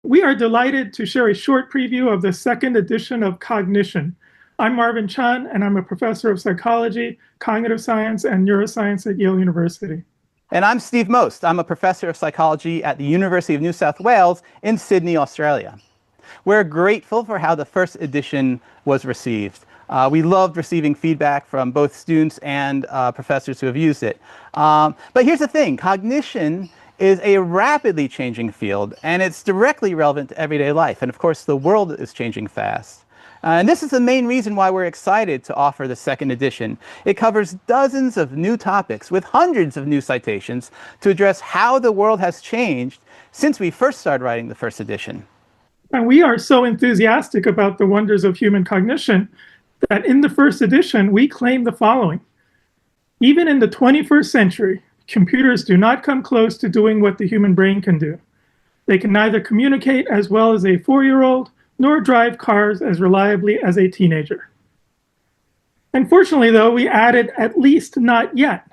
We are delighted to share a short preview of the second edition of Cognition. I'm Marvin Chun, and I'm a professor of psychology, cognitive science, and neuroscience at Yale University. And I'm Steve Most. I'm a professor of psychology at the University of New South Wales in Sydney, Australia. We're grateful for how the first edition was received. We loved receiving feedback from both students and professors who have used it. But here's the thing, cognition is a rapidly changing field, and it's directly relevant to everyday life. And of course, the world is changing fast. And this is the main reason why we're excited to offer the second edition. It covers dozens of new topics with hundreds of new citations to address how the world has changed since we first started writing the first edition. And we are so enthusiastic about the wonders of human cognition that in the first edition, we claim the following. Even in the 21st century, computers do not come close to doing what the human brain can do. They can neither communicate as well as a 4-year-old, nor drive cars as reliably as a teenager. Unfortunately, though, we added at least not yet.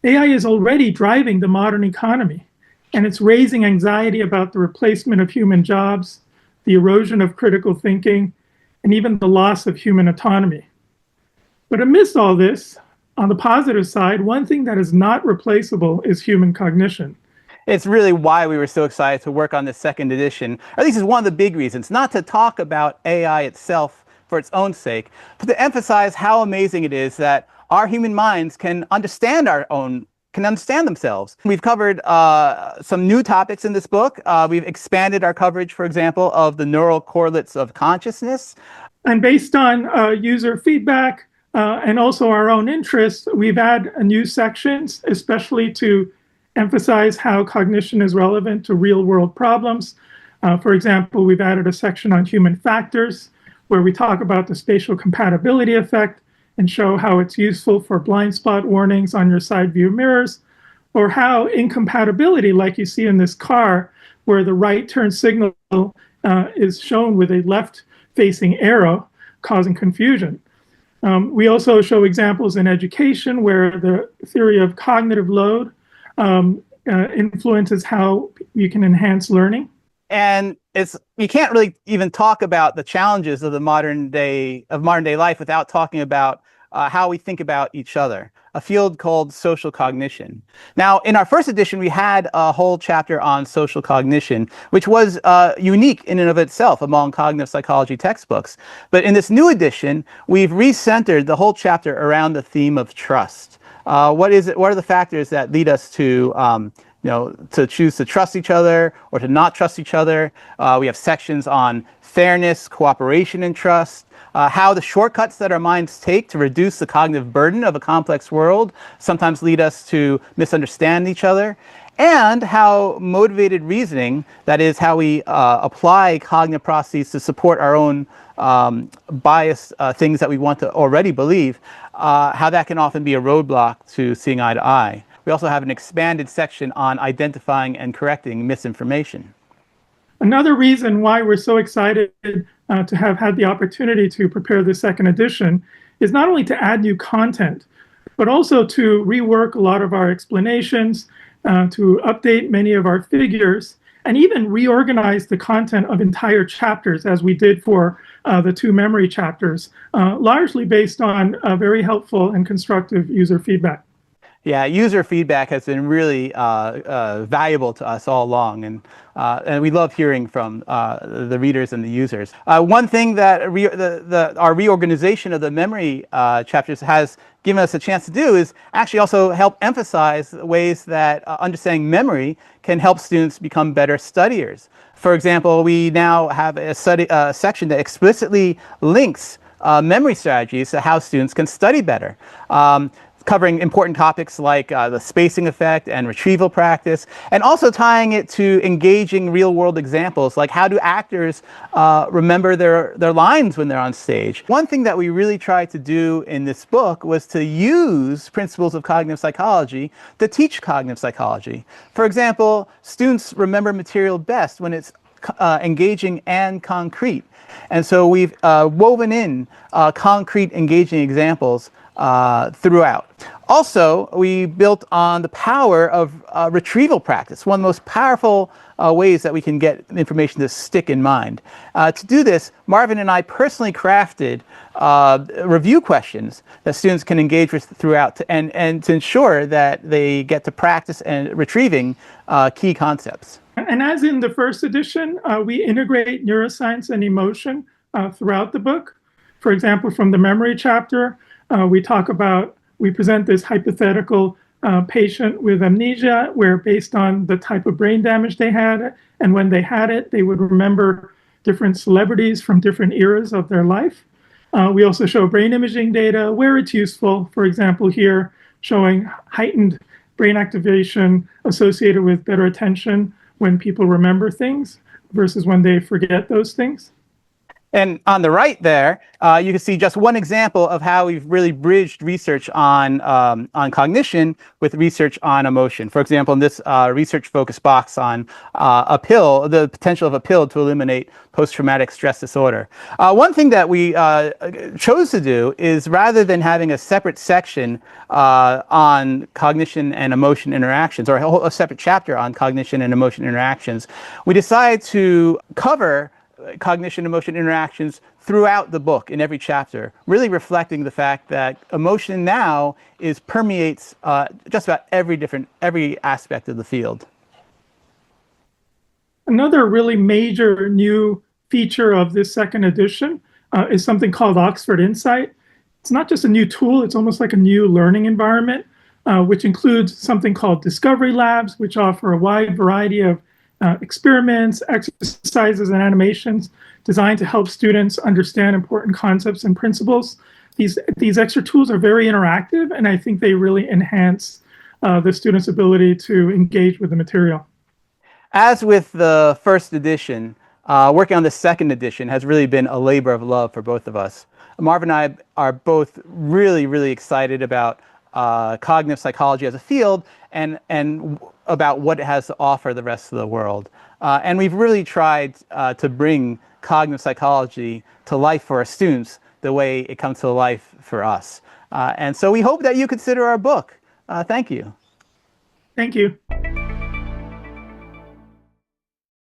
AI is already driving the modern economy, and it's raising anxiety about the replacement of human jobs, the erosion of critical thinking, and even the loss of human autonomy. But amidst all this, on the positive side, one thing that is not replaceable is human cognition. It's really why we were so excited to work on this second edition, or at least is one of the big reasons, not to talk about AI itself for its own sake, but to emphasize how amazing it is that our human minds can understand themselves. We've covered some new topics in this book. We've expanded our coverage, for example, of the neural correlates of consciousness. And based on user feedback and also our own interests, we've added new sections, especially to emphasize how cognition is relevant to real-world problems. For example, we've added a section on human factors, where we talk about the spatial compatibility effect and show how it's useful for blind spot warnings on your side view mirrors, or how incompatibility, like you see in this car, where the right turn signal is shown with a left-facing arrow, causing confusion. We also show examples in education where the theory of cognitive load influences how you can enhance learning. And you can't really even talk about the challenges of the modern day life without talking about how we think about each other, a field called social cognition. Now, in our first edition, we had a whole chapter on social cognition, which was unique in and of itself among cognitive psychology textbooks. But in this new edition, we've recentered the whole chapter around the theme of trust. What are the factors that lead us to to choose to trust each other or to not trust each other? We have sections on fairness, cooperation, and trust, how the shortcuts that our minds take to reduce the cognitive burden of a complex world sometimes lead us to misunderstand each other, and how motivated reasoning, that is, how we apply cognitive processes to support our own biased things that we want to already believe, how that can often be a roadblock to seeing eye to eye. We also have an expanded section on identifying and correcting misinformation. Another reason why we're so excited to have had the opportunity to prepare the second edition is not only to add new content, but also to rework a lot of our explanations, to update many of our figures, and even reorganize the content of entire chapters as we did for the 2 memory chapters, largely based on very helpful and constructive user feedback. Yeah, user feedback has been really valuable to us all along, and we love hearing from the readers and the users. One thing that our reorganization of the memory chapters has given us a chance to do is actually also help emphasize ways that understanding memory can help students become better studiers. For example, we now have a section that explicitly links memory strategies to how students can study better. Covering important topics like the spacing effect and retrieval practice, and also tying it to engaging real-world examples, like how do actors remember their lines when they're on stage. One thing that we really tried to do in this book was to use principles of cognitive psychology to teach cognitive psychology. For example, students remember material best when it's engaging and concrete. And so we've woven in concrete, engaging examples throughout. Also, we built on the power of retrieval practice, one of the most powerful ways that we can get information to stick in mind. To do this, Marvin and I personally crafted review questions that students can engage with throughout and to ensure that they get to practice and retrieving key concepts. And as in the first edition, we integrate neuroscience and emotion throughout the book. For example, from the memory chapter, we present this hypothetical patient with amnesia, where based on the type of brain damage they had and when they had it, they would remember different celebrities from different eras of their life. We also show brain imaging data where it's useful. For example, here showing heightened brain activation associated with better attention when people remember things versus when they forget those things. And on the right there, you can see just one example of how we've really bridged research on cognition with research on emotion. For example, in this research focus box on a pill, the potential of a pill to eliminate post-traumatic stress disorder. One thing that we chose to do is, rather than having a separate section on cognition and emotion interactions, or a separate chapter on cognition and emotion interactions, we decided to cover cognition emotion interactions throughout the book in every chapter, really reflecting the fact that emotion now permeates just about every aspect of the field. Another really major new feature of this second edition is something called Oxford Insight. It's not just a new tool, it's almost like a new learning environment, which includes something called Discovery Labs, which offer a wide variety of experiments, exercises, and animations designed to help students understand important concepts and principles. These extra tools are very interactive, and I think they really enhance the students' ability to engage with the material. As with the first edition, working on the second edition has really been a labor of love for both of us. Marvin and I are both really, really excited about cognitive psychology as a field and about what it has to offer the rest of the world. And we've really tried to bring cognitive psychology to life for our students the way it comes to life for us. And so we hope that you consider our book. Thank you. Thank you.